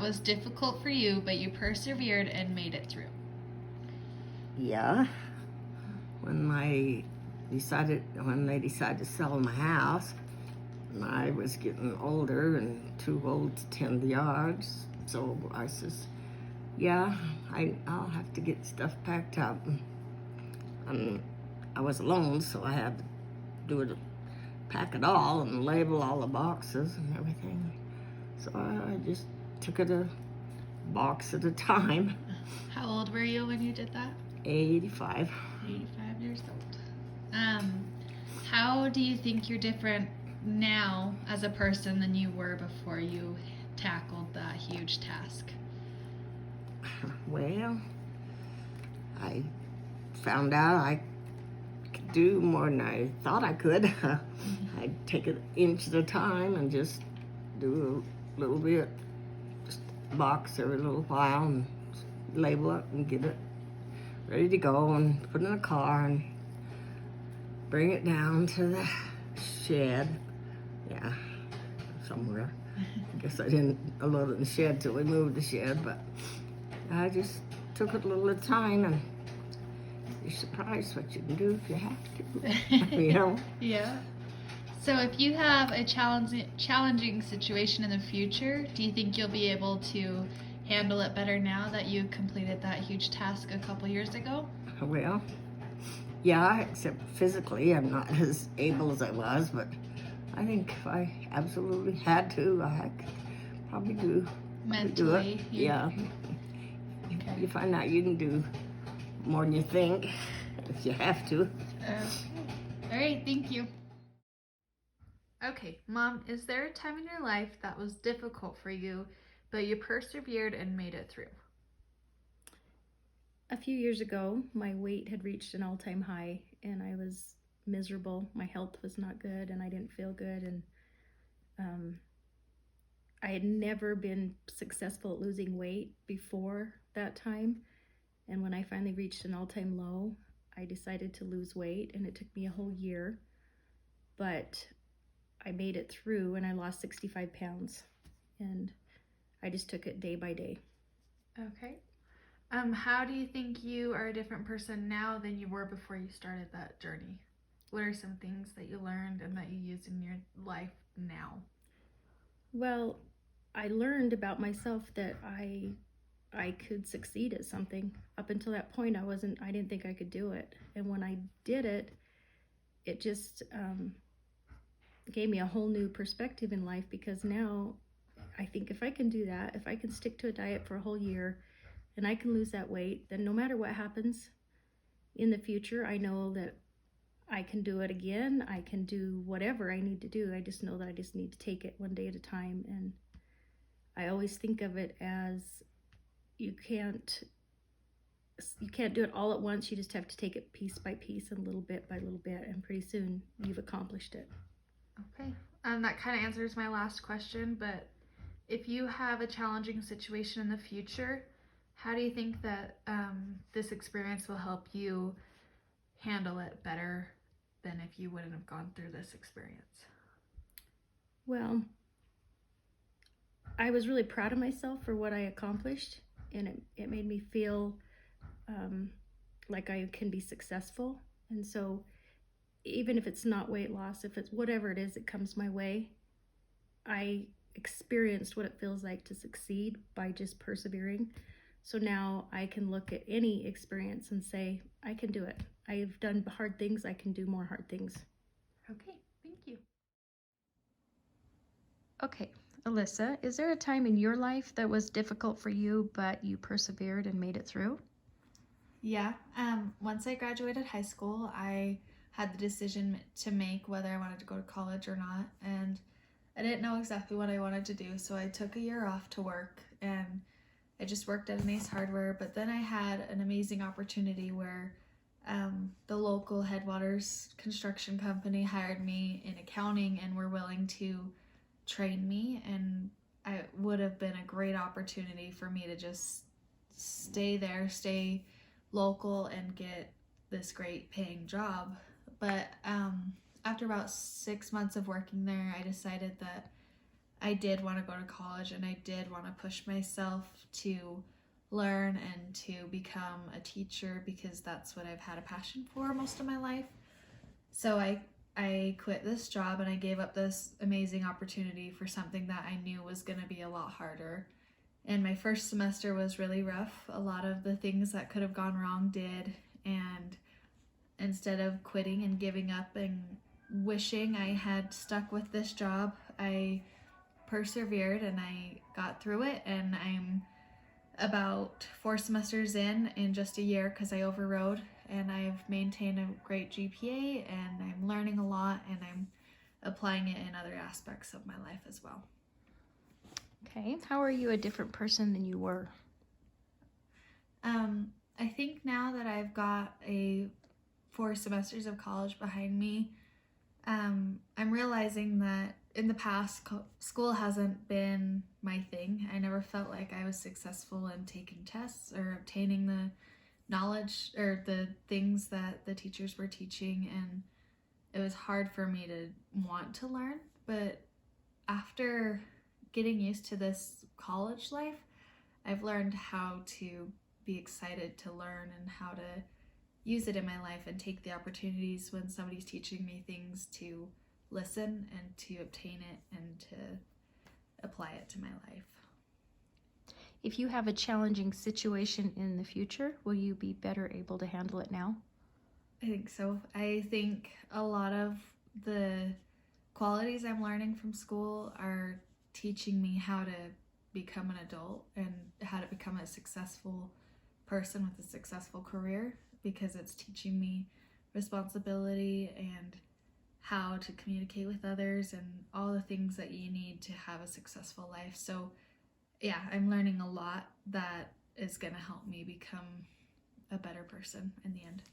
was difficult for you, but you persevered and made it through? Yeah, when they decided to sell my house, and I was getting older and too old to tend the yards, so I says, yeah, I'll have to get stuff packed up. And I was alone, so I had to do it, pack it all and label all the boxes and everything. So I just took it a box at a time. How old were you when you did that? 85. 85 years old. How do you think you're different now as a person than you were before you tackled that huge task? Well, I found out I could do more than I thought I could. I'd take it inch at a time and just do a little bit, just box every little while and label it and get it ready to go and put it in a car and bring it down to the shed. Yeah, somewhere. I guess I didn't unload it in the shed till we moved the shed, but I just took it a little at a time, and you're surprised what you can do if you have to, you know? Yeah. So if you have a challenging situation in the future, do you think you'll be able to handle it better now that you completed that huge task a couple years ago? Well, yeah, except physically I'm not as able as I was, but I think if I absolutely had to, I could probably do Mentally, it. Yeah. Okay. You find out you can do more than you think if you have to. All right, thank you. Okay, Mom, is there a time in your life that was difficult for you, but you persevered and made it through? A few years ago, my weight had reached an all-time high and I was miserable. My health was not good and I didn't feel good, and I had never been successful at losing weight before that time. And when I finally reached an all-time low, I decided to lose weight, and it took me a whole year, but I made it through and I lost 65 pounds, and I just took it day by day. Okay. How do you think you are a different person now than you were before you started that journey? What are some things that you learned and that you use in your life now? Well, I learned about myself that I could succeed at something. Up until that point, I didn't think I could do it. And when I did it, it just gave me a whole new perspective in life, because now I think if I can do that, if I can stick to a diet for a whole year and I can lose that weight, then no matter what happens in the future, I know that I can do it again. I can do whatever I need to do. I just know that I just need to take it one day at a time. And I always think of it as you can't do it all at once. You just have to take it piece by piece and little bit by little bit, and pretty soon you've accomplished it. Okay. That kind of answers my last question, but if you have a challenging situation in the future, how do you think that this experience will help you handle it better than if you wouldn't have gone through this experience? Well, I was really proud of myself for what I accomplished, and it made me feel like I can be successful. And so even if it's not weight loss, if it's whatever it is that comes my way, I experienced what it feels like to succeed by just persevering. So now I can look at any experience and say, I can do it. I've done hard things, I can do more hard things. Okay, thank you. Okay, Alyssa, is there a time in your life that was difficult for you, but you persevered and made it through? Yeah. Once I graduated high school, I had the decision to make whether I wanted to go to college or not, and I didn't know exactly what I wanted to do, so I took a year off to work, and I just worked at an Ace Hardware. But then I had an amazing opportunity where the local Headwaters construction company hired me in accounting and were willing to train me, and it would have been a great opportunity for me to just stay local and get this great paying job. But after about 6 months of working there, I decided that I did want to go to college and I did want to push myself to learn and to become a teacher because that's what I've had a passion for most of my life. So I quit this job and I gave up this amazing opportunity for something that I knew was going to be a lot harder. And my first semester was really rough. A lot of the things that could have gone wrong did. And instead of quitting and giving up and wishing I had stuck with this job, I persevered and I got through it. And I'm about 4 semesters in just a year because I overrode, and I've maintained a great GPA and I'm learning a lot and I'm applying it in other aspects of my life as well. Okay. How are you a different person than you were? I think now that I've got 4 semesters of college behind me, I'm realizing that in the past, school hasn't been my thing. I never felt like I was successful in taking tests or obtaining the knowledge or the things that the teachers were teaching, and it was hard for me to want to learn. But after getting used to this college life, I've learned how to be excited to learn and how to use it in my life and take the opportunities when somebody's teaching me things to listen and to obtain it and to apply it to my life. If you have a challenging situation in the future, will you be better able to handle it now? I think so. I think a lot of the qualities I'm learning from school are teaching me how to become an adult and how to become a successful person with a successful career, because it's teaching me responsibility and how to communicate with others and all the things that you need to have a successful life. So yeah, I'm learning a lot that is going to help me become a better person in the end.